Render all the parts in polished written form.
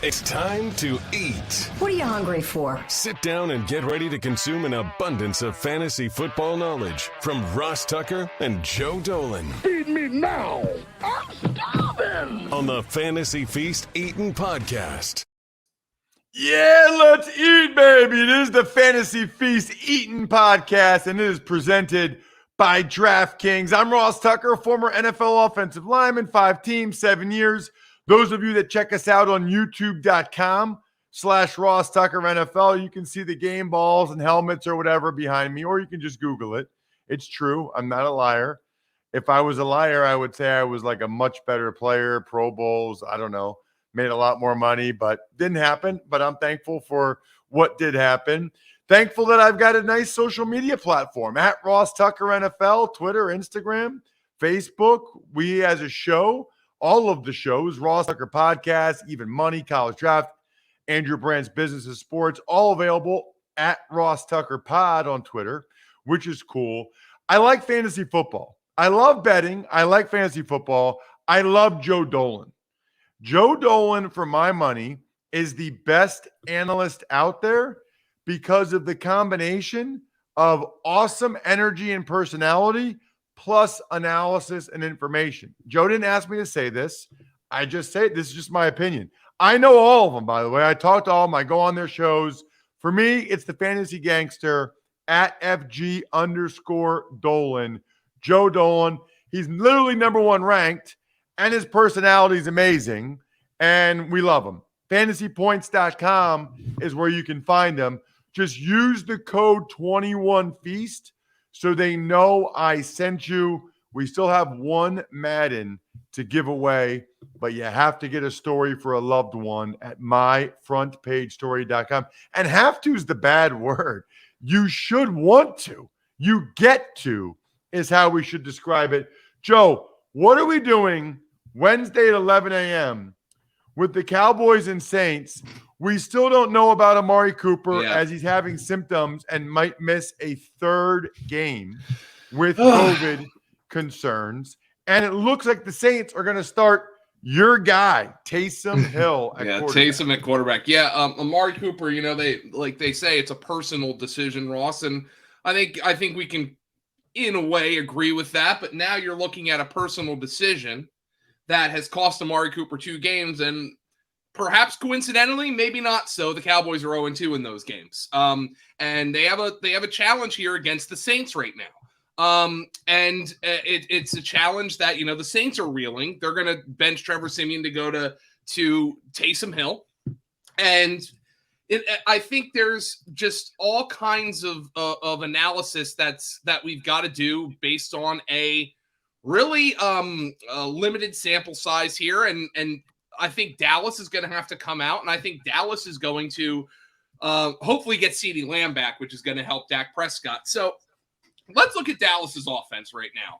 It's time to eat. What are you hungry for? Sit down and get ready to consume an abundance of fantasy football knowledge from Ross Tucker and Joe Dolan. Feed me now. I'm starving. On the Fantasy Feast Eatin' Podcast. Yeah, let's eat, baby. It is the Fantasy Feast Eatin' Podcast, and it is presented by DraftKings. I'm Ross Tucker, former NFL offensive lineman, 5 teams, 7 years. Those of you that check us out on youtube.com/Ross Tucker NFL, you can see the game balls and helmets or whatever behind me, or you can just Google it. It's true. I'm not a liar. If I was a liar, I would say I was like a much better player, Pro Bowls, I don't know, made a lot more money, but didn't happen. But I'm thankful for what did happen. Thankful that I've got a nice social media platform at Ross Tucker NFL, Twitter, Instagram, Facebook. We as a show, all of the shows, Ross Tucker Podcast, Even Money, College Draft, Andrew Brandt's Business and Sports, all available at Ross Tucker Pod on Twitter, which is cool. I like fantasy football. I love betting. I like fantasy football. I love Joe Dolan. Joe Dolan, for my money, is the best analyst out there because of the combination of awesome energy and personality plus analysis and information. Joe didn't ask me to say this. I just say this is just my opinion. I know all of them, by the way. I talk to all of them. I go on their shows. For me, it's the fantasy gangster at FG_Dolan. Joe Dolan. He's literally number one ranked, and his personality is amazing, and we love him. FantasyPoints.com is where you can find him. Just use the code 21Feast so they know I sent you. We still have one Madden to give away, but you have to get a story for a loved one at myfrontpagestory.com. And have to is the bad word. You should want to. You get to is how we should describe it. Joe, what are we doing Wednesday at 11 a.m. with the Cowboys and Saints? We still don't know about Amari Cooper as he's having symptoms and might miss a third game with COVID concerns. And it looks like the Saints are going to start your guy, Taysom Hill at quarterback. Taysom at quarterback. Yeah, Amari Cooper, they say it's a personal decision, Ross, and I think we can, in a way, agree with that. But now you're looking at a personal decision that has cost Amari Cooper 2 games, and perhaps coincidentally, maybe not so, the Cowboys are 0-2 in those games. And they have a challenge here against the Saints right now. It's a challenge that, the Saints are reeling. They're going to bench Trevor Siemian to go to Taysom Hill. And I think there's just all kinds of analysis that we've got to do based on a really limited sample size here. And I think Dallas is going to have to come out, and I think Dallas is going to hopefully get CeeDee Lamb back, which is going to help Dak Prescott. So let's look at Dallas's offense right now.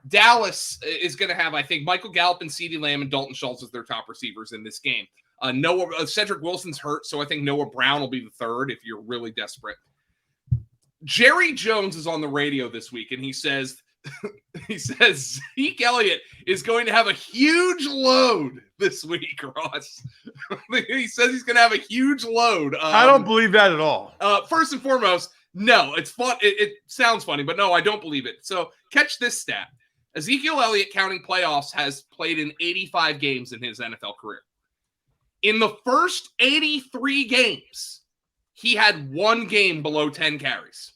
Dallas is going to have, I think, Michael Gallup and CeeDee Lamb and Dalton Schultz as their top receivers in this game. Cedric Wilson's hurt, so I think Noah Brown will be the third if you're really desperate. Jerry Jones is on the radio this week, and he says Zeke Elliott is going to have a huge load this week, Ross. He says he's going to have a huge load. I don't believe that at all. First and foremost, no, it's fun. It sounds funny, but no, I don't believe it. So catch this stat. Ezekiel Elliott, counting playoffs, has played in 85 games in his NFL career. In the first 83 games, he had 1 game below 10 carries.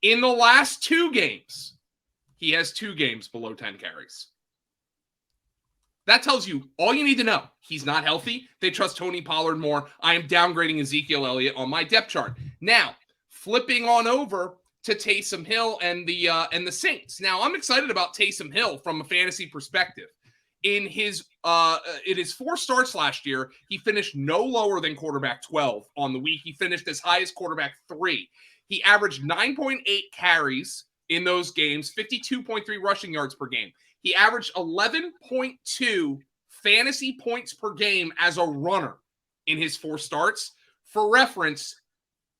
In the last 2 games, he has 2 games below 10 carries. That tells you all you need to know. He's not healthy. They trust Tony Pollard more. I am downgrading Ezekiel Elliott on my depth chart. Now, flipping on over to Taysom Hill and the Saints. Now, I'm excited about Taysom Hill from a fantasy perspective. In his 4 starts last year, he finished no lower than quarterback 12 on the week. He finished as high as quarterback 3. He averaged 9.8 carries in those games, 52.3 rushing yards per game. He averaged 11.2 fantasy points per game as a runner in his 4 starts. For reference,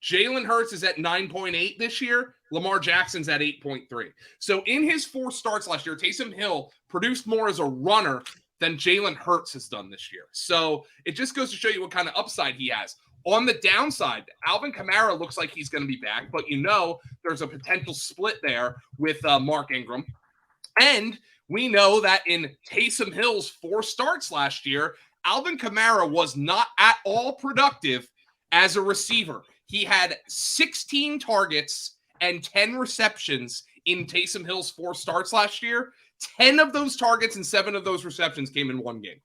Jalen Hurts is at 9.8 this year. Lamar Jackson's at 8.3. So in his 4 starts last year, Taysom Hill produced more as a runner than Jalen Hurts has done this year. So it just goes to show you what kind of upside he has. On the downside, Alvin Kamara looks like he's going to be back, but there's a potential split there with Mark Ingram. And we know that in Taysom Hill's 4 starts last year, Alvin Kamara was not at all productive as a receiver. He had 16 targets and 10 receptions in Taysom Hill's 4 starts last year. 10 of those targets and 7 of those receptions came in one game.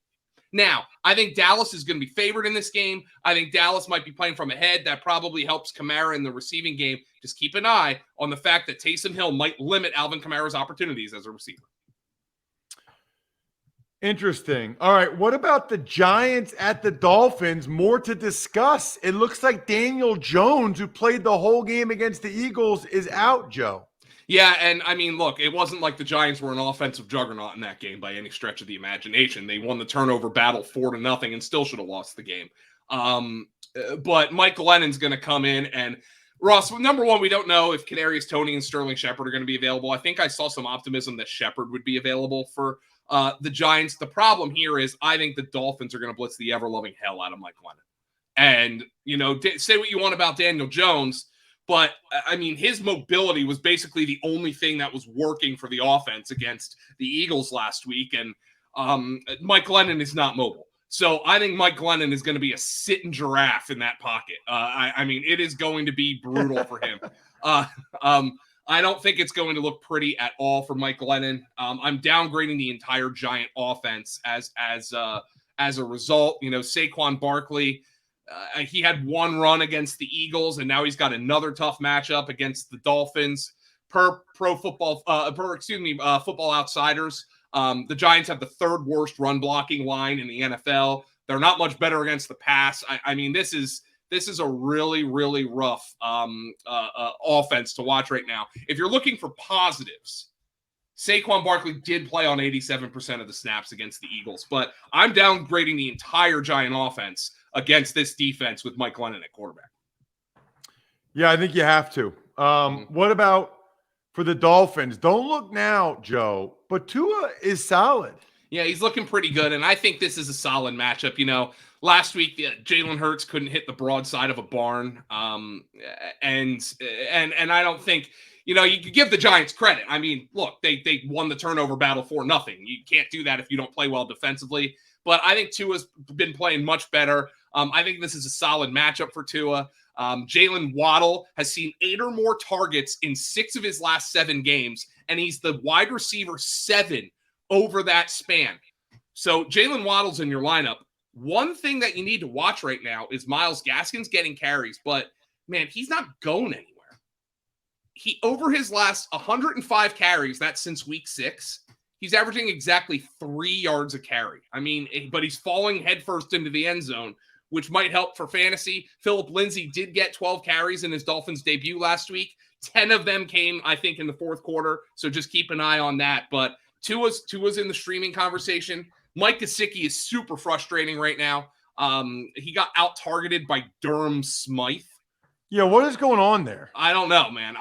Now, I think Dallas is going to be favored in this game. I think Dallas might be playing from ahead. That probably helps Kamara in the receiving game. Just keep an eye on the fact that Taysom Hill might limit Alvin Kamara's opportunities as a receiver. Interesting. All right. What about the Giants at the Dolphins? More to discuss. It looks like Daniel Jones, who played the whole game against the Eagles, is out, Joe. Yeah, and I mean, look, it wasn't like the Giants were an offensive juggernaut in that game by any stretch of the imagination. They won the turnover battle 4-0 and still should have lost the game. But Mike Glennon's going to come in, and Ross, number one, we don't know if Kadarius Toney and Sterling Shepard are going to be available. I think I saw some optimism that Shepard would be available for the Giants. The problem here is I think the Dolphins are going to blitz the ever-loving hell out of Mike Glennon. And, say what you want about Daniel Jones, but, I mean, his mobility was basically the only thing that was working for the offense against the Eagles last week. And Mike Glennon is not mobile. So I think Mike Glennon is going to be a sitting giraffe in that pocket. I mean, it is going to be brutal for him. I don't think it's going to look pretty at all for Mike Glennon. I'm downgrading the entire Giant offense as a result. Saquon Barkley, he had 1 run against the Eagles, and now he's got another tough matchup against the Dolphins. Football Outsiders, the Giants have the 3rd worst run blocking line in the NFL. They're not much better against the pass. I mean, this is a really, really rough offense to watch right now. If you're looking for positives, Saquon Barkley did play on 87% of the snaps against the Eagles, but I'm downgrading the entire Giant offense against this defense with Mike Glennon at quarterback. Yeah, I think you have to. What about for the Dolphins? Don't look now, Joe, but Tua is solid. Yeah, he's looking pretty good, and I think this is a solid matchup. Last week, Jalen Hurts couldn't hit the broadside of a barn, and I don't think you could give the Giants credit. I mean, look, they won the turnover battle 4-0. You can't do that if you don't play well defensively. But I think Tua's been playing much better. I think this is a solid matchup for Tua. Jalen Waddle has seen 8 or more targets in 6 of his last 7 games, and he's the wide receiver 7 over that span. So Jalen Waddle's in your lineup. One thing that you need to watch right now is Myles Gaskin's getting carries, but, man, he's not going anywhere. He, over his last 105 carries, that's since week 6, he's averaging exactly 3 yards a carry. I mean, but he's falling headfirst into the end zone, which might help for fantasy. Phillip Lindsay did get 12 carries in his Dolphins debut last week. 10 of them came, I think, in the 4th quarter, so just keep an eye on that. But Tua's in the streaming conversation. Mike Gesicki is super frustrating right now. He got out-targeted by Durham Smythe. Yeah, what is going on there? I don't know, man.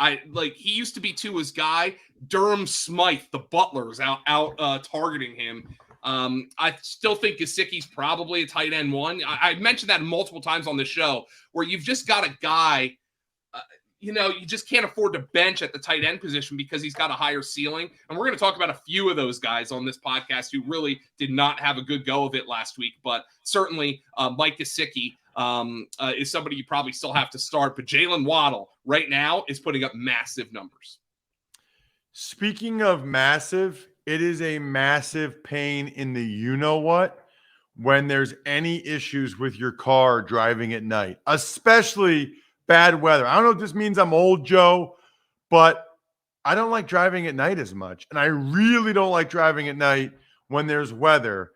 He used to be Tua's guy. Durham Smythe, the butler, is out targeting him. I still think Gesicki's probably a tight end 1. I mentioned that multiple times on the show, where you've just got a guy, you just can't afford to bench at the tight end position because he's got a higher ceiling. And we're going to talk about a few of those guys on this podcast who really did not have a good go of it last week. But certainly Mike Gesicki is somebody you probably still have to start. But Jalen Waddle right now is putting up massive numbers. Speaking of massive, it is a massive pain in the you-know-what when there's any issues with your car driving at night, especially bad weather. I don't know if this means I'm old, Joe, but I don't like driving at night as much. And I really don't like driving at night when there's weather.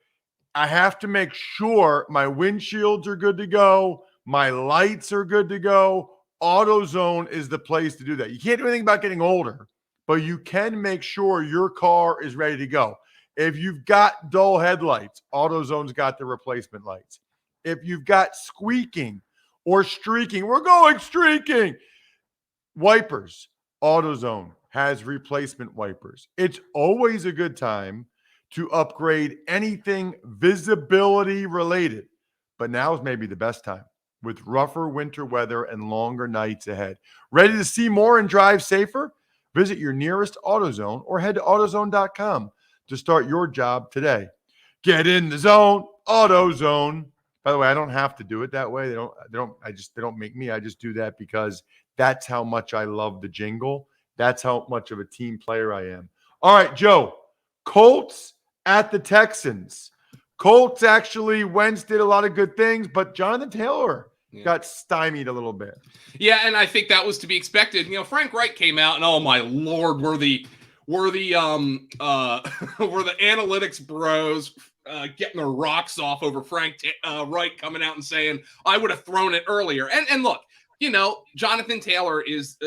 I have to make sure my windshields are good to go. My lights are good to go. AutoZone is the place to do that. You can't do anything about getting older, but you can make sure your car is ready to go. If you've got dull headlights, AutoZone's got the replacement lights. If you've got squeaking or streaking, we're going streaking. Wipers, AutoZone has replacement wipers. It's always a good time to upgrade anything visibility related. But now is maybe the best time with rougher winter weather and longer nights ahead. Ready to see more and drive safer? Visit your nearest AutoZone or head to AutoZone.com to start your job today. Get in the zone, AutoZone. By the way, I don't have to do it that way. They don't make me. I just do that because that's how much I love the jingle. That's how much of a team player I am. All right, Joe, Colts at the Texans. Colts actually, Wentz did a lot of good things, but Jonathan Taylor got stymied a little bit. Yeah, and I think that was to be expected. Frank Reich came out, and oh my Lord, were the analytics bros getting their rocks off over Frank Reich coming out and saying, I would have thrown it earlier. And look, Jonathan Taylor is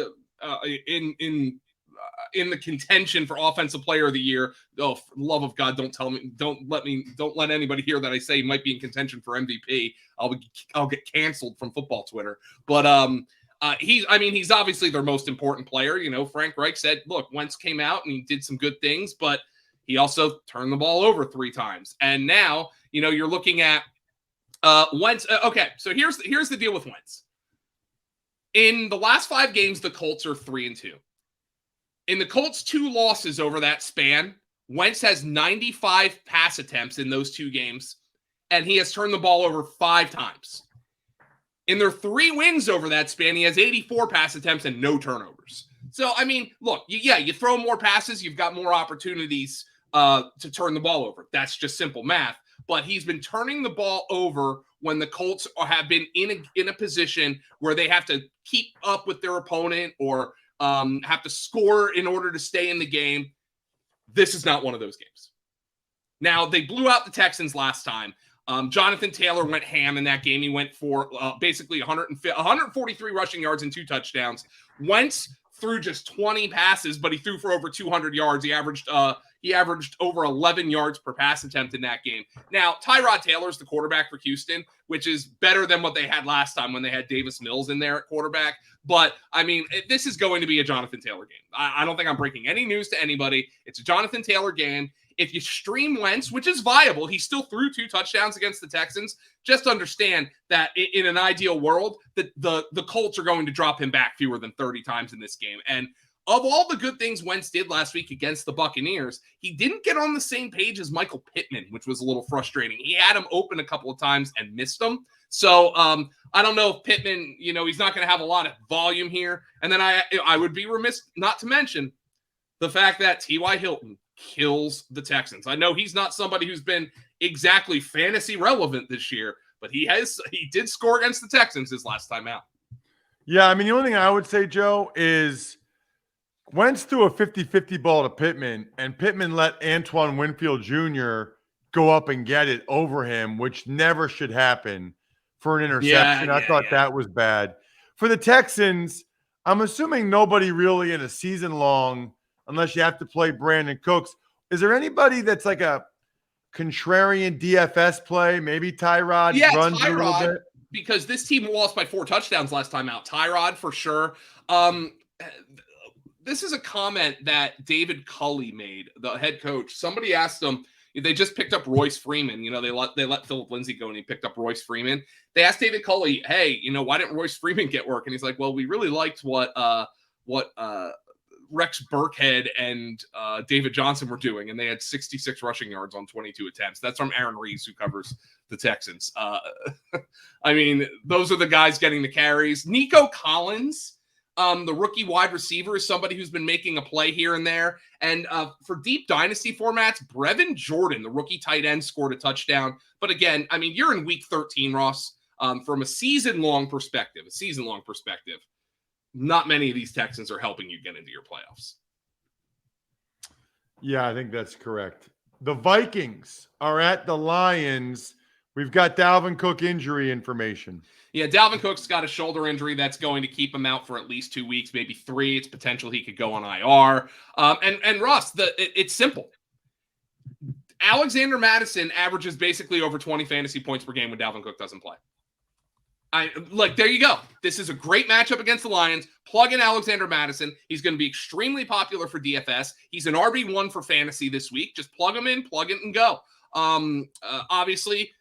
in the contention for offensive player of the year. Oh, for the love of God, don't let anybody hear that I say he might be in contention for MVP. I'll get canceled from football Twitter. But he's obviously their most important player. Frank Reich said, look, Wentz came out and he did some good things, but he also turned the ball over 3 times. And now, you're looking at Wentz. Okay, so here's the deal with Wentz. In the last 5 games, the Colts are 3-2. In the Colts' 2 losses over that span, Wentz has 95 pass attempts in those 2 games, and he has turned the ball over 5 times. In their 3 wins over that span, he has 84 pass attempts and no turnovers. So, look, you throw more passes, you've got more opportunities to turn the ball over. That's just simple math. But he's been turning the ball over when the Colts have been in a position where they have to keep up with their opponent or have to score in order to stay in the game. This is not one of those games. Now, they blew out the Texans last time. Jonathan Taylor went ham in that game. He went for basically 143 rushing yards and 2 touchdowns. Wentz threw just 20 passes, but he threw for over 200 yards. He averaged over 11 yards per pass attempt in that game. Now, Tyrod Taylor's the quarterback for Houston, which is better than what they had last time when they had Davis Mills in there at quarterback. But, this is going to be a Jonathan Taylor game. I don't think I'm breaking any news to anybody. It's a Jonathan Taylor game. If you stream Wentz, which is viable, he still threw 2 touchdowns against the Texans. Just understand that in an ideal world, the Colts are going to drop him back fewer than 30 times in this game. And of all the good things Wentz did last week against the Buccaneers, he didn't get on the same page as Michael Pittman, which was a little frustrating. He had him open a couple of times and missed them. So I don't know if Pittman, he's not going to have a lot of volume here. And then I would be remiss not to mention the fact that T.Y. Hilton kills the Texans. I know he's not somebody who's been exactly fantasy relevant this year, but he did score against the Texans his last time out. Yeah, the only thing I would say, Joe, is Wentz threw a 50-50 ball to Pittman, and Pittman let Antoine Winfield Jr. go up and get it over him, which never should happen for an interception. I thought that was bad. For the Texans, I'm assuming nobody really in a season long, unless you have to play Brandon Cooks. Is there anybody that's like a contrarian DFS play? Maybe Tyrod runs a little bit? Because this team lost by 4 touchdowns last time out. Tyrod for sure. This is a comment that David Culley made, the head coach. Somebody asked him, they just picked up Royce Freeman. They let Philip Lindsay go and he picked up Royce Freeman. They asked David Culley, hey, why didn't Royce Freeman get work? And he's like, well, we really liked what Rex Burkhead and David Johnson were doing, and they had 66 rushing yards on 22 attempts. That's from Aaron Reeves, who covers the Texans. Those are the guys getting the carries. Nico Collins, the rookie wide receiver, is somebody who's been making a play here and there. And for deep dynasty formats, Brevin Jordan, the rookie tight end, scored a touchdown. But again, you're in week 13, Ross. From a season-long perspective, not many of these Texans are helping you get into your playoffs. Yeah, I think that's correct. The Vikings are at the Lions. We've got Dalvin Cook injury information. Yeah, Dalvin Cook's got a shoulder injury that's going to keep him out for at least 2 weeks, maybe 3. It's potential he could go on IR. And Russ, it's simple. Alexander Mattison averages basically over 20 fantasy points per game when Dalvin Cook doesn't play. There you go. This is a great matchup against the Lions. Plug in Alexander Mattison. He's going to be extremely popular for DFS. He's an RB1 for fantasy this week. Just plug him in, plug it, and go. Obviously,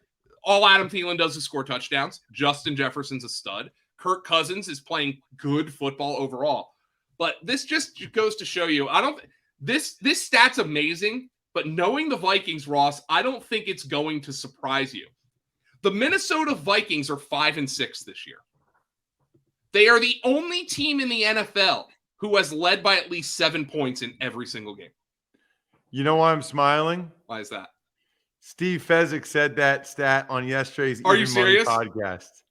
all Adam Thielen does is score touchdowns. Justin Jefferson's a stud. Kirk Cousins is playing good football overall. But this just goes to show you, this stat's amazing, but knowing the Vikings, Ross, I don't think it's going to surprise you. The Minnesota Vikings are 5-6 this year. They are the only team in the NFL who has led by at least 7 points in every single game. You know why I'm smiling? Why is that? Steve Fezzik said that stat on yesterday's Are you serious? podcast.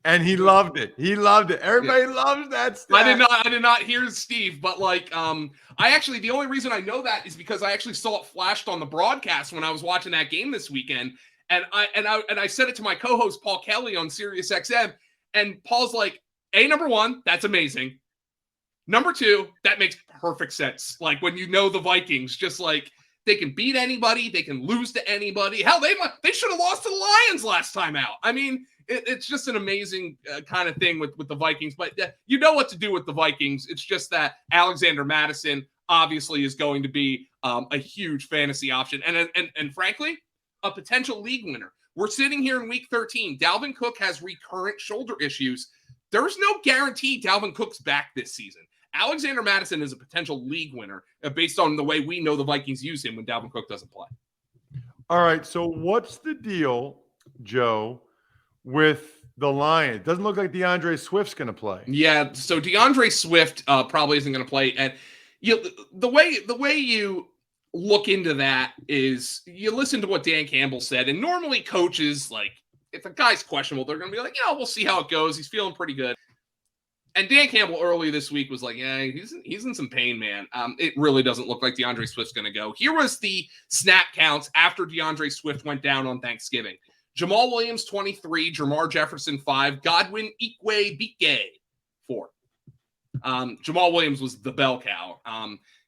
And he loved it. He loved it. Everybody loves that stat. I did not hear Steve, but the only reason I know that is because I actually saw it flashed on the broadcast when I was watching that game this weekend. And I said it to my co-host Paul Kelly on Sirius XM, and Paul's like, number one, that's amazing. Number two, that makes perfect sense. Like when you know the Vikings, just like they can beat anybody, they can lose to anybody. Hell, they should have lost to the Lions last time out. I mean, it's just an amazing kind of thing with the Vikings. But you know what to do with the Vikings. It's just that Alexander Mattison obviously is going to be a huge fantasy option, and frankly, a potential league winner. We're sitting here in week 13. Dalvin Cook has recurrent shoulder issues. There's no guarantee Dalvin Cook's back this season. Alexander Mattison is a potential league winner based on the way we know the Vikings use him when Dalvin Cook doesn't play. All right, so what's the deal, Joe, with the Lions? It doesn't look like DeAndre Swift's going to play. Yeah, so DeAndre Swift probably isn't going to play. And the way you look into that is you listen to what Dan Campbell said, and normally coaches, like, if a guy's questionable, they're going to be like, we'll see how it goes. He's feeling pretty good. And Dan Campbell early this week was like, he's in some pain, man. It really doesn't look like DeAndre Swift's going to go. Here was the snap counts after DeAndre Swift went down on Thanksgiving. Jamal Williams, 23, Jamar Jefferson, 5, Godwin Ikwe-Bike, 4. Jamal Williams was the bell cow.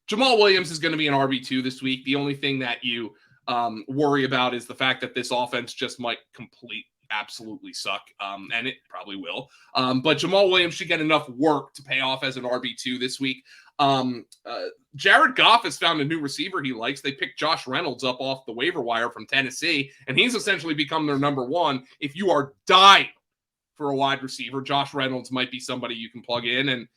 Jamal Williams is going to be an RB2 this week. The only thing that you worry about is the fact that this offense just might absolutely suck, and it probably will. But Jamal Williams should get enough work to pay off as an RB2 this week. Jared Goff has found a new receiver he likes. They picked Josh Reynolds up off the waiver wire from Tennessee, and he's essentially become their number one. If you are dying for a wide receiver, Josh Reynolds might be somebody you can plug in. And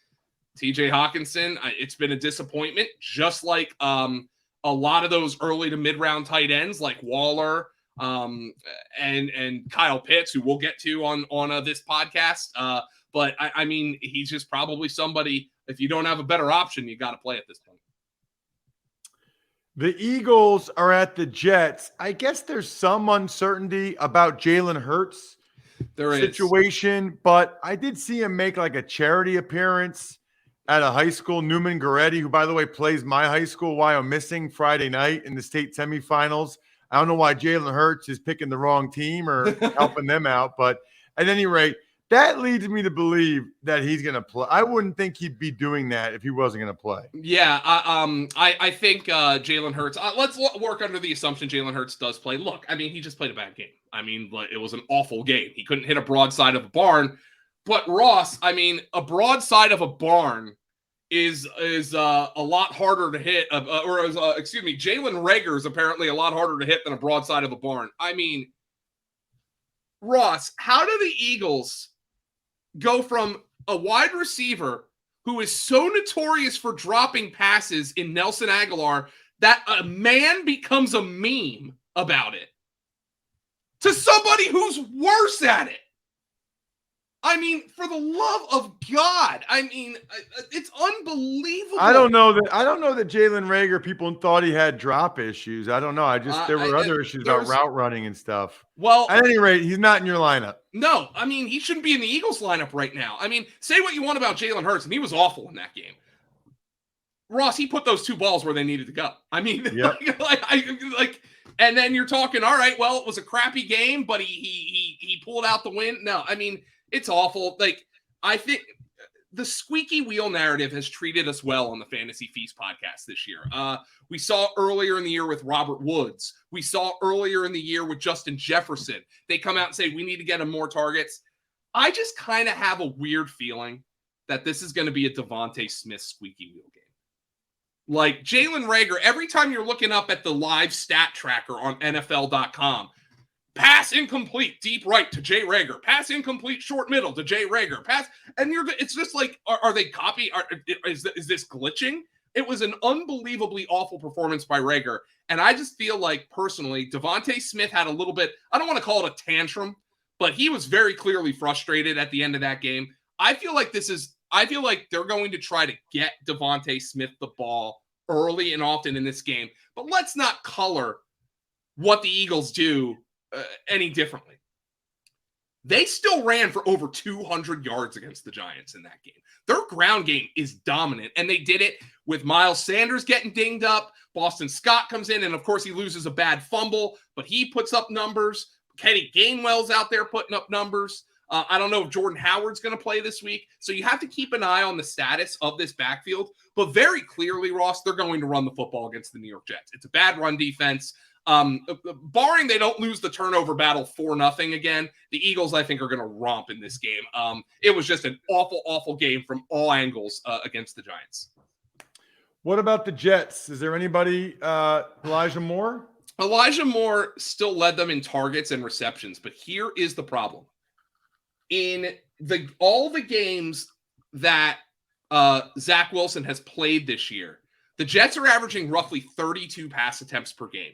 TJ Hawkinson, it's been a disappointment, just like a lot of those early to mid-round tight ends like Waller and Kyle Pitts, who we'll get to on this podcast. But I mean, he's just probably somebody, if you don't have a better option, you got to play at this point. The Eagles are at the Jets. I guess there's some uncertainty about Jalen Hurts' situation, but I did see him make like a charity appearance at a high school, Newman Goretti, who, by the way, plays my high school, Wyoming, missing Friday night in the state semifinals. I don't know why Jalen Hurts is picking the wrong team or helping them out, but at any rate, that leads me to believe that he's going to play. I wouldn't think he'd be doing that if he wasn't going to play. Yeah, I think Jalen Hurts. Let's work under the assumption Jalen Hurts does play. Look, I mean, he just played a bad game. I mean, it was an awful game. He couldn't hit a broadside of a barn. But Ross, I mean, a broadside of a barn is a lot harder to hit. Jalen Reagor is apparently a lot harder to hit than a broadside of a barn. I mean, Ross, how do the Eagles go from a wide receiver who is so notorious for dropping passes in Nelson Aguilar that a man becomes a meme about it to somebody who's worse at it? I mean, for the love of God, I mean, it's unbelievable. I don't know that Jalen Reagor, people thought he had drop issues. I don't know. There were other issues about route running and stuff. Well, at any rate, he's not in your lineup. No, I mean, he shouldn't be in the Eagles lineup right now. I mean, say what you want about Jalen Hurts, and he was awful in that game. Ross, he put those 2 balls where they needed to go. I mean, yep. And then you're talking, all right, well, it was a crappy game, but he pulled out the win. No, I mean, it's awful. Like, I think the squeaky wheel narrative has treated us well on the Fantasy Feast podcast this year. We saw earlier in the year with Robert Woods. We saw earlier in the year with Justin Jefferson. They come out and say, we need to get him more targets. I just kind of have a weird feeling that this is going to be a Devontae Smith squeaky wheel game. Like Jalen Reagor, every time you're looking up at the live stat tracker on NFL.com, pass incomplete, deep right to Jay Reagor. Pass incomplete, short middle to Jay Reagor. Pass, and it's just like, are they copy? Is this glitching? It was an unbelievably awful performance by Reagor, and I just feel like personally, Devontae Smith had a little bit. I don't want to call it a tantrum, but he was very clearly frustrated at the end of that game. I feel like they're going to try to get Devontae Smith the ball early and often in this game, but let's not color what the Eagles do any differently. They still ran for over 200 yards against the Giants in that game. Their ground game is dominant, and they did it with Miles Sanders getting dinged up. Boston Scott comes in, and of course he loses a bad fumble, but he puts up numbers. Kenny Gainwell's out there putting up numbers. I don't know if Jordan Howard's going to play this week. So you have to keep an eye on the status of this backfield. But very clearly, Ross, they're going to run the football against the New York Jets. It's a bad run defense. Barring they don't lose the turnover battle 4-0 again, the Eagles, I think, are going to romp in this game. It was just an awful, awful game from all angles against the Giants. What about the Jets? Is there anybody, Elijah Moore? Elijah Moore still led them in targets and receptions, but here is the problem. In all the games that Zach Wilson has played this year, the Jets are averaging roughly 32 pass attempts per game.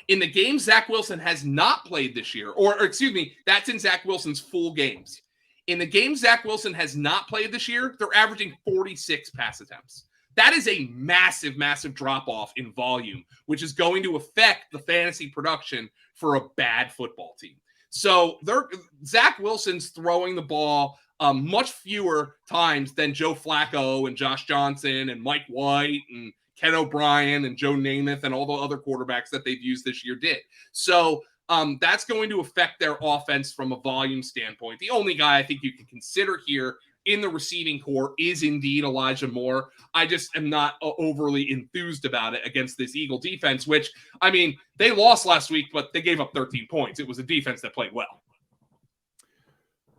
In the games Zach Wilson has not played this year, or excuse me, that's in Zach Wilson's full games. In the games Zach Wilson has not played this year, they're averaging 46 pass attempts. That is a massive, massive drop-off in volume, which is going to affect the fantasy production for a bad football team. So Zach Wilson's throwing the ball much fewer times than Joe Flacco and Josh Johnson and Mike White and Ken O'Brien and Joe Namath and all the other quarterbacks that they've used this year did. So that's going to affect their offense from a volume standpoint. The only guy I think you can consider here in the receiving core is indeed Elijah Moore. I just am not overly enthused about it against this Eagle defense, which, I mean, they lost last week, but they gave up 13 points. It was a defense that played well.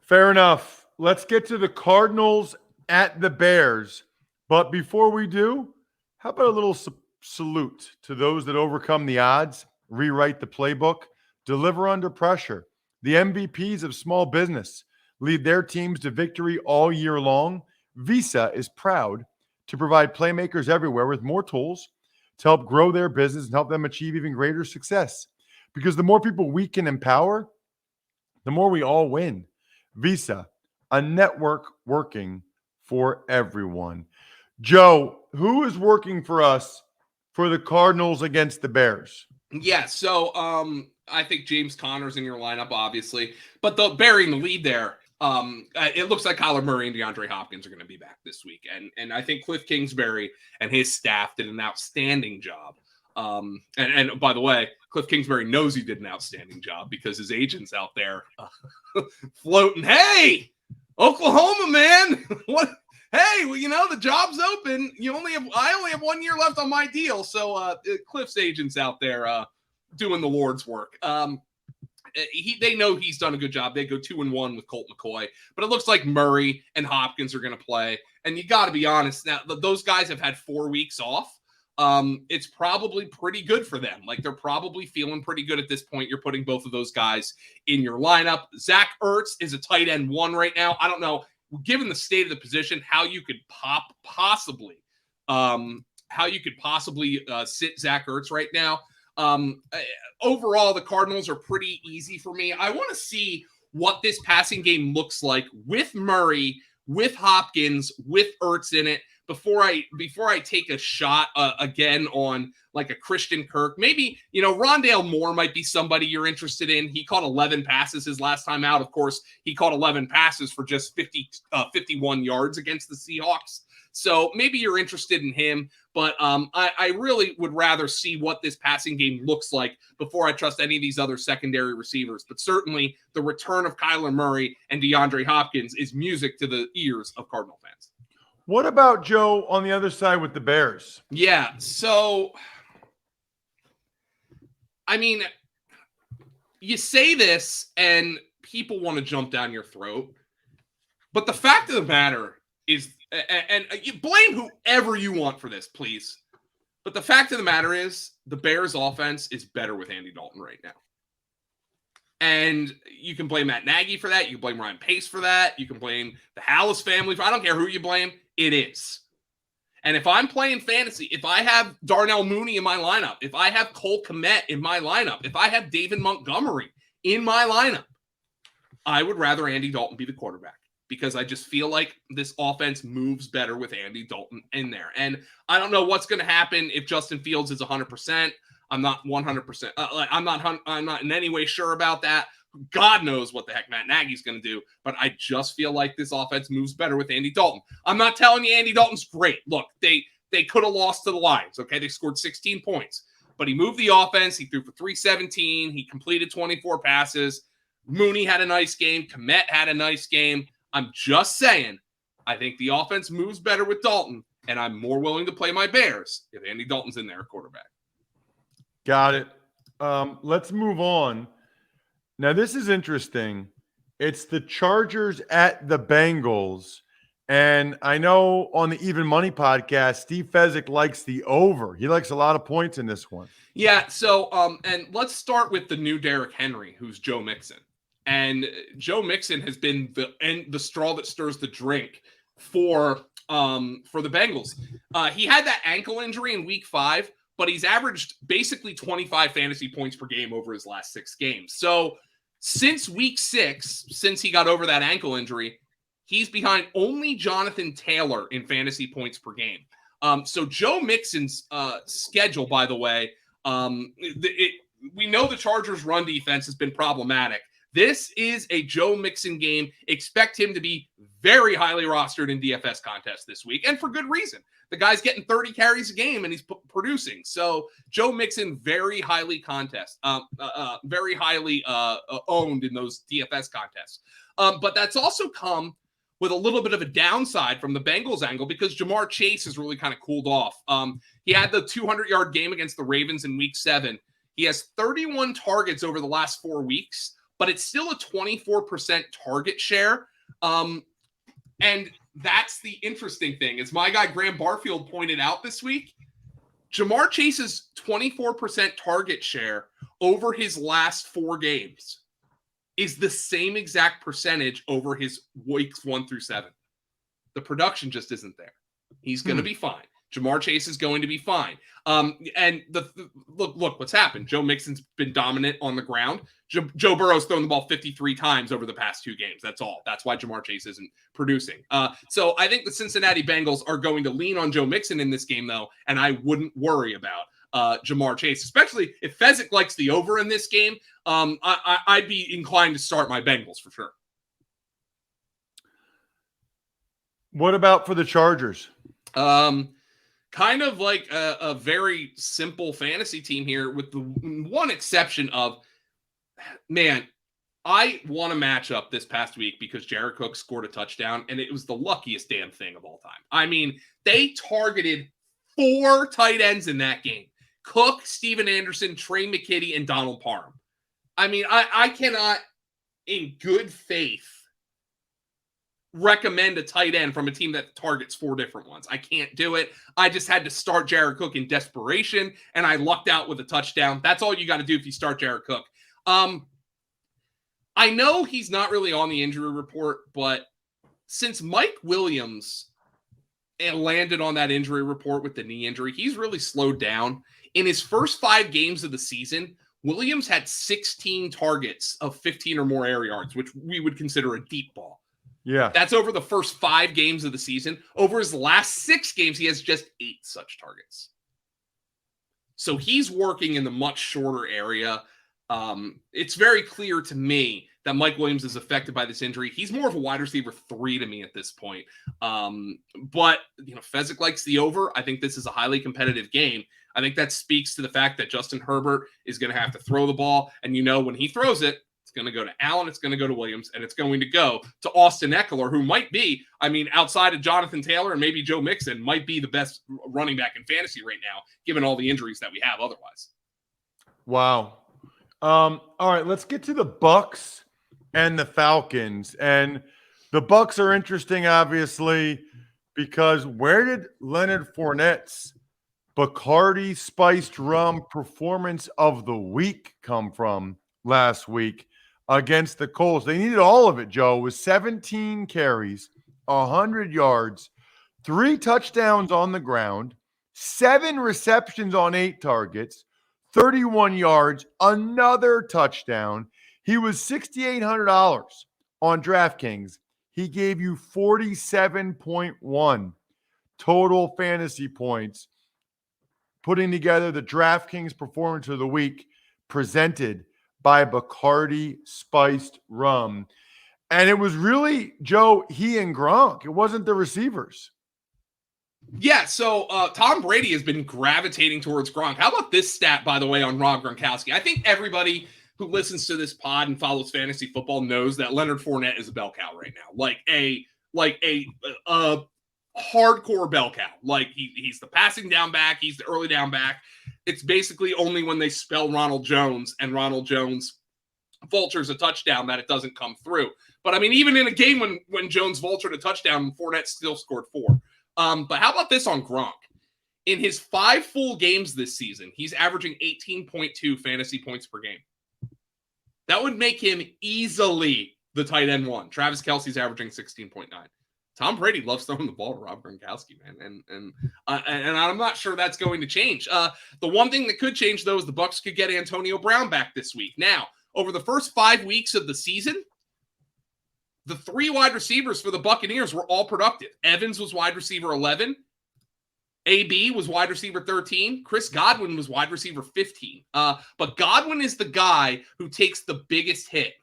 Fair enough. Let's get to the Cardinals at the Bears. But before we do, how about a little salute to those that overcome the odds, rewrite the playbook, deliver under pressure, the MVPs of small business, lead their teams to victory all year long. Visa is proud to provide playmakers everywhere with more tools to help grow their business and help them achieve even greater success. Because the more people we can empower, the more we all win. Visa, a network working for everyone. Joe, who is working for us for the Cardinals against the Bears? Yeah, so I think James Conner's in your lineup, obviously. But bearing the lead there, it looks like Kyler Murray and DeAndre Hopkins are going to be back this week. And I think Cliff Kingsbury and his staff did an outstanding job. And by the way, Cliff Kingsbury knows he did an outstanding job because his agent's out there floating. Hey, Oklahoma, man. What? Hey, well, you know, the job's open. I only have 1 year left on my deal. So Cliff's agent's out there doing the Lord's work. They know he's done a good job. They go 2-1 with Colt McCoy, but it looks like Murray and Hopkins are going to play. And you got to be honest, now those guys have had 4 weeks off. It's probably pretty good for them. Like, they're probably feeling pretty good at this point. You're putting both of those guys in your lineup. Zach Ertz is a tight end 1 right now. I don't know, given the state of the position, how you could possibly sit Zach Ertz right now. Overall, the Cardinals are pretty easy for me. I want to see what this passing game looks like with Murray, with Hopkins, with Ertz in it before I take a shot again on like a Christian Kirk. Maybe, Rondale Moore might be somebody you're interested in. He caught 11 passes his last time out. Of course, he caught 11 passes for just 51 yards against the Seahawks. So maybe you're interested in him, but I really would rather see what this passing game looks like before I trust any of these other secondary receivers. But certainly the return of Kyler Murray and DeAndre Hopkins is music to the ears of Cardinal fans. What about Joe on the other side with the Bears? Yeah, so, I mean, you say this and people want to jump down your throat. But the fact of the matter is, and you blame whoever you want for this, please. But the fact of the matter is, the Bears' offense is better with Andy Dalton right now. And you can blame Matt Nagy for that. You can blame Ryan Pace for that. You can blame the Hallis family. I don't care who you blame. It is. And if I'm playing fantasy, if I have Darnell Mooney in my lineup, if I have Cole Kmet in my lineup, if I have David Montgomery in my lineup, I would rather Andy Dalton be the quarterback because I just feel like this offense moves better with Andy Dalton in there. And I don't know what's going to happen if Justin Fields is 100%. I'm not 100%. I'm not in any way sure about that. God knows what the heck Matt Nagy's going to do, but I just feel like this offense moves better with Andy Dalton. I'm not telling you Andy Dalton's great. Look, they could have lost to the Lions. Okay, they scored 16 points, but he moved the offense. He threw for 317. He completed 24 passes. Mooney had a nice game. Kmet had a nice game. I'm just saying, I think the offense moves better with Dalton, and I'm more willing to play my Bears if Andy Dalton's in there at quarterback. Got it. Let's move on. Now, this is interesting. It's the Chargers at the Bengals. And I know on the Even Money podcast, Steve Fezzik likes the over. He likes a lot of points in this one. Yeah, so and let's start with the new Derrick Henry, who's Joe Mixon. And Joe Mixon has been the straw that stirs the drink for the Bengals. He had that ankle injury in week 5, but he's averaged basically 25 fantasy points per game over his last 6 games. So since week 6, since he got over that ankle injury, he's behind only Jonathan Taylor in fantasy points per game. So Joe Mixon's schedule, by the way, we know the Chargers' run defense has been problematic. This is a Joe Mixon game. Expect him to be very highly rostered in DFS contests this week, and for good reason. The guy's getting 30 carries a game, and he's producing. So Joe Mixon, very highly very highly owned in those DFS contests. But that's also come with a little bit of a downside from the Bengals angle because Jamar Chase has really kind of cooled off. He had the 200-yard game against the Ravens in week 7. He has 31 targets over the last 4 weeks, but it's still a 24% target share. And that's the interesting thing. As my guy Graham Barfield pointed out this week, Jamar Chase's 24% target share over his last 4 games is the same exact percentage over his weeks 1 through 7. The production just isn't there. He's going to be fine. Jamar Chase is going to be fine. And look what's happened. Joe Mixon's been dominant on the ground. Joe Burrow's thrown the ball 53 times over the past 2 games. That's all. That's why Jamar Chase isn't producing. So I think the Cincinnati Bengals are going to lean on Joe Mixon in this game, though, and I wouldn't worry about Jamar Chase, especially if Fezzik likes the over in this game. I'd be inclined to start my Bengals for sure. What about for the Chargers? Kind of like a very simple fantasy team here with the one exception of, man, I won a matchup this past week because Jared Cook scored a touchdown, and it was the luckiest damn thing of all time. I mean, they targeted 4 tight ends in that game. Cook, Steven Anderson, Trey McKitty, and Donald Parham. I mean, I cannot, in good faith, recommend a tight end from a team that targets 4 different ones. I can't do it. I just had to start Jared Cook in desperation, and I lucked out with a touchdown. That's all you got to do if you start Jared Cook. I know he's not really on the injury report, but since Mike Williams landed on that injury report with the knee injury, he's really slowed down. In his first 5 games of the season, Williams had 16 targets of 15 or more air yards, which we would consider a deep ball. Yeah. That's over the first 5 games of the season. Over his last 6 games, he has just 8 such targets. So he's working in the much shorter area. It's very clear to me that Mike Williams is affected by this injury. He's more of a wide receiver 3 to me at this point. But, Fezzik likes the over. I think this is a highly competitive game. I think that speaks to the fact that Justin Herbert is going to have to throw the ball. And, when he throws it, it's going to go to Allen, it's going to go to Williams, and it's going to go to Austin Eckler, who might be, outside of Jonathan Taylor and maybe Joe Mixon, might be the best running back in fantasy right now, given all the injuries that we have otherwise. Wow. All right, let's get to the Bucs and the Falcons. And The Bucs are interesting, obviously, because where did Leonard Fournette's Bacardi spiced rum performance of the week come from last week against the Colts? They needed all of it, Joe. It was 17 carries, 100 yards, 3 touchdowns on the ground, 7 receptions on 8 targets, 31 yards, another touchdown. He was $6,800 on DraftKings. He gave you 47.1 total fantasy points, putting together the DraftKings performance of the week presented by Bacardi spiced rum. And it was really, Joe, he and Gronk. It wasn't the receivers. Yeah, so Tom Brady has been gravitating towards Gronk. How about this stat, by the way, on Rob Gronkowski? I think everybody who listens to this pod and follows fantasy football knows that Leonard Fournette is a bell cow right now, like a hardcore bell cow. Like he's the passing down back, he's the early down back. It's basically only when they spell Ronald Jones and Ronald Jones vultures a touchdown that it doesn't come through. But I mean, even in a game when Jones vultured a touchdown, Fournette still scored 4. But how about this on Gronk? In his 5 full games this season, he's averaging 18.2 fantasy points per game. That would make him easily the tight end 1. Travis Kelce's averaging 16.9. Tom Brady loves throwing the ball to Rob Gronkowski, man, and I'm not sure that's going to change. The one thing that could change, though, is the Bucs could get Antonio Brown back this week. Now, over the first 5 weeks of the season, the 3 wide receivers for the Buccaneers were all productive. Evans was wide receiver 11. AB was wide receiver 13. Chris Godwin was wide receiver 15. But Godwin is the guy who takes the biggest hit.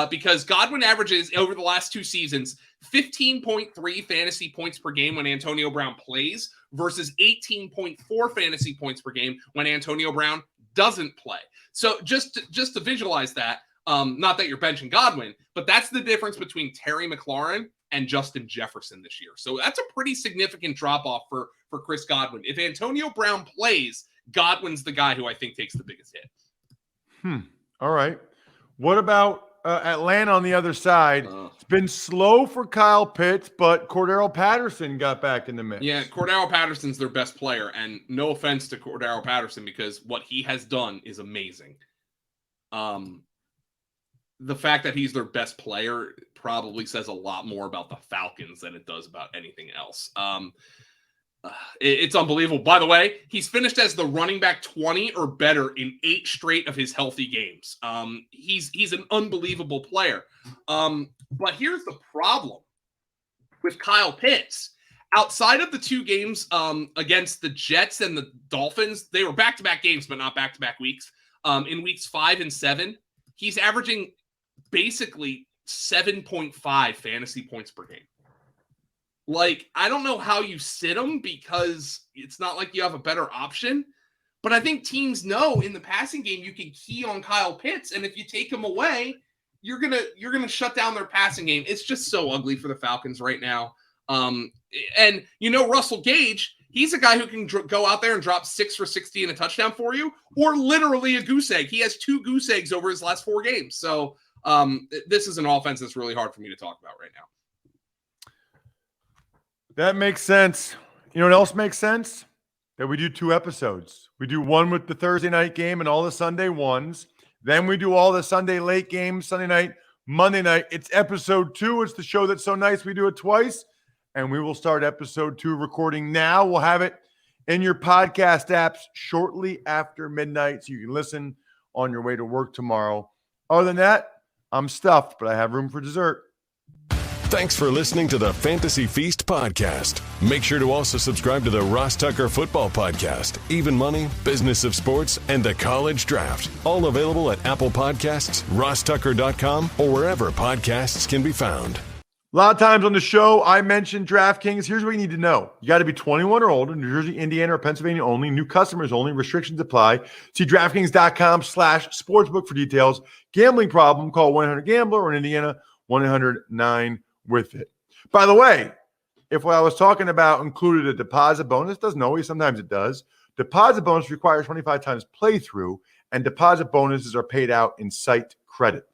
Because Godwin averages over the last 2 seasons 15.3 fantasy points per game when Antonio Brown plays versus 18.4 fantasy points per game when Antonio Brown doesn't play. So just to visualize that, not that you're benching Godwin, but that's the difference between Terry McLaurin and Justin Jefferson this year. So that's a pretty significant drop-off for Chris Godwin. If Antonio Brown plays, Godwin's the guy who I think takes the biggest hit. All right. What about Atlanta on the other side? It's been slow for Kyle Pitts, but Cordero Patterson got back in the mix. Yeah, Cordero Patterson's their best player, and no offense to Cordero Patterson because what he has done is amazing. The fact that he's their best player probably says a lot more about the Falcons than it does about anything else. It's unbelievable. By the way, he's finished as the running back 20 or better in 8 straight of his healthy games. He's an unbelievable player. But here's the problem with Kyle Pitts. Outside of the 2 games against the Jets and the Dolphins, they were back-to-back games, but not back-to-back weeks. In weeks 5 and 7, he's averaging basically 7.5 fantasy points per game. Like, I don't know how you sit him because it's not like you have a better option. But I think teams know in the passing game you can key on Kyle Pitts, and if you take him away, you're gonna shut down their passing game. It's just so ugly for the Falcons right now. And Russell Gage, he's a guy who can go out there and drop 6 for 60 and a touchdown for you, or literally a goose egg. He has 2 goose eggs over his last 4 games. So this is an offense that's really hard for me to talk about right now. That makes sense. You know what else makes sense? That we do 2 episodes. We do one with the Thursday night game and all the Sunday ones. Then we do all the Sunday late games, Sunday night, Monday night. It's episode 2. It's the show that's so nice we do it twice. And we will start episode 2 recording now. We'll have it in your podcast apps shortly after midnight so you can listen on your way to work tomorrow. Other than that, I'm stuffed, but I have room for dessert. Thanks for listening to the Fantasy Feast podcast. Make sure to also subscribe to the Ross Tucker Football Podcast, Even Money, Business of Sports, and the College Draft. All available at Apple Podcasts, rosstucker.com, or wherever podcasts can be found. A lot of times on the show, I mentioned DraftKings. Here's what you need to know. You got to be 21 or older, New Jersey, Indiana, or Pennsylvania only. New customers only. Restrictions apply. See DraftKings.com/sportsbook for details. Gambling problem, call 1-800-GAMBLER, or in Indiana, 1-800-9-WITH-IT. By the way, if what I was talking about included a deposit bonus, doesn't always, sometimes it does. Deposit bonus requires 25 times playthrough, and deposit bonuses are paid out in site credit.